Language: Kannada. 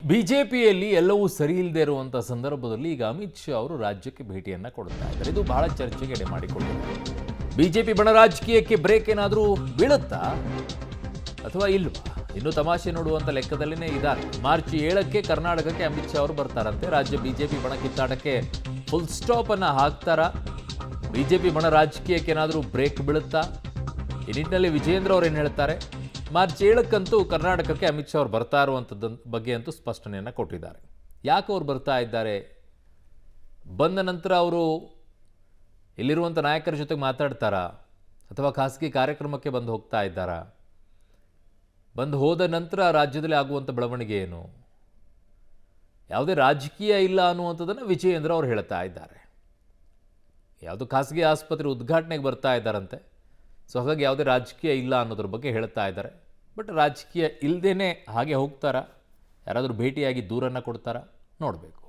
ಬಿಜೆಪಿಯಲ್ಲಿ ಎಲ್ಲವೂ ಸರಿ ಇಲ್ಲದೆ ಇರುವಂಥ ಸಂದರ್ಭದಲ್ಲಿ ಈಗ ಅಮಿತ್ ಶಾ ಅವರು ರಾಜ್ಯಕ್ಕೆ ಭೇಟಿಯನ್ನು ಕೊಡ್ತಾ ಇದ್ದಾರೆ. ಇದು ಬಹಳ ಚರ್ಚೆಗೆ ಎಡೆ ಮಾಡಿಕೊಂಡಿದೆ. ಬಿಜೆಪಿ ಬಣ ರಾಜಕೀಯಕ್ಕೆ ಬ್ರೇಕ್ ಏನಾದರೂ ಬೀಳುತ್ತಾ ಅಥವಾ ಇಲ್ವಾ? ಇನ್ನು ತಮಾಷೆ ನೋಡುವಂಥ ಲೆಕ್ಕದಲ್ಲೇ ಇದ್ದಾರೆ. ಮಾರ್ಚ್ 7ಕ್ಕೆ ಕರ್ನಾಟಕಕ್ಕೆ ಅಮಿತ್ ಶಾ ಅವರು ಬರ್ತಾರಂತೆ. ರಾಜ್ಯ ಬಿಜೆಪಿ ಬಣ ಕಿತ್ತಾಟಕ್ಕೆ ಫುಲ್ ಸ್ಟಾಪ್ ಅನ್ನು ಹಾಕ್ತಾರಾ? ಬಿಜೆಪಿ ಬಣ ರಾಜಕೀಯಕ್ಕೆ ಏನಾದರೂ ಬ್ರೇಕ್ ಬೀಳುತ್ತಾ? ಈ ನಿಟ್ಟಿನಲ್ಲಿ ವಿಜೇಂದ್ರ ಅವರು ಏನು ಹೇಳ್ತಾರೆ? ಮಾರ್ಚ್ 7ಕ್ಕಂತೂ ಕರ್ನಾಟಕಕ್ಕೆ ಅಮಿತ್ ಶಾ ಅವರು ಬರ್ತಾ ಇರುವಂಥದ್ದು ಬಗ್ಗೆ ಅಂತೂ ಸ್ಪಷ್ಟನೆಯನ್ನು ಕೊಟ್ಟಿದ್ದಾರೆ. ಯಾಕೆ ಅವ್ರು ಬರ್ತಾ ಇದ್ದಾರೆ? ಬಂದ ನಂತರ ಅವರು ಇಲ್ಲಿರುವಂಥ ನಾಯಕರ ಜೊತೆಗೆ ಮಾತಾಡ್ತಾರಾ ಅಥವಾ ಖಾಸಗಿ ಕಾರ್ಯಕ್ರಮಕ್ಕೆ ಬಂದು ಹೋಗ್ತಾ ಇದ್ದಾರಾ? ಬಂದು ಹೋದ ನಂತರ ರಾಜ್ಯದಲ್ಲಿ ಆಗುವಂಥ ಬೆಳವಣಿಗೆ ಏನು? ಯಾವುದೇ ರಾಜಕೀಯ ಇಲ್ಲ ಅನ್ನುವಂಥದ್ದನ್ನು ವಿಜಯೇಂದ್ರ ಅವರು ಹೇಳ್ತಾ ಇದ್ದಾರೆ. ಯಾವುದು ಖಾಸಗಿ ಆಸ್ಪತ್ರೆ ಉದ್ಘಾಟನೆಗೆ ಬರ್ತಾ ಇದ್ದಾರಂತೆ. ಸೊ ಹಾಗಾಗಿ ಯಾವುದೇ ರಾಜಕೀಯ ಇಲ್ಲ ಅನ್ನೋದ್ರ ಬಗ್ಗೆ ಹೇಳ್ತಾ ಇದ್ದಾರೆ. ಬಟ್ ರಾಜಕೀಯ ಇಲ್ಲದೇ ಹಾಗೆ ಹೋಗ್ತಾರಾ? ಯಾರಾದರೂ ಭೇಟಿಯಾಗಿ ದೂರನ್ನು ಕೊಡ್ತಾರಾ? ನೋಡಬೇಕು.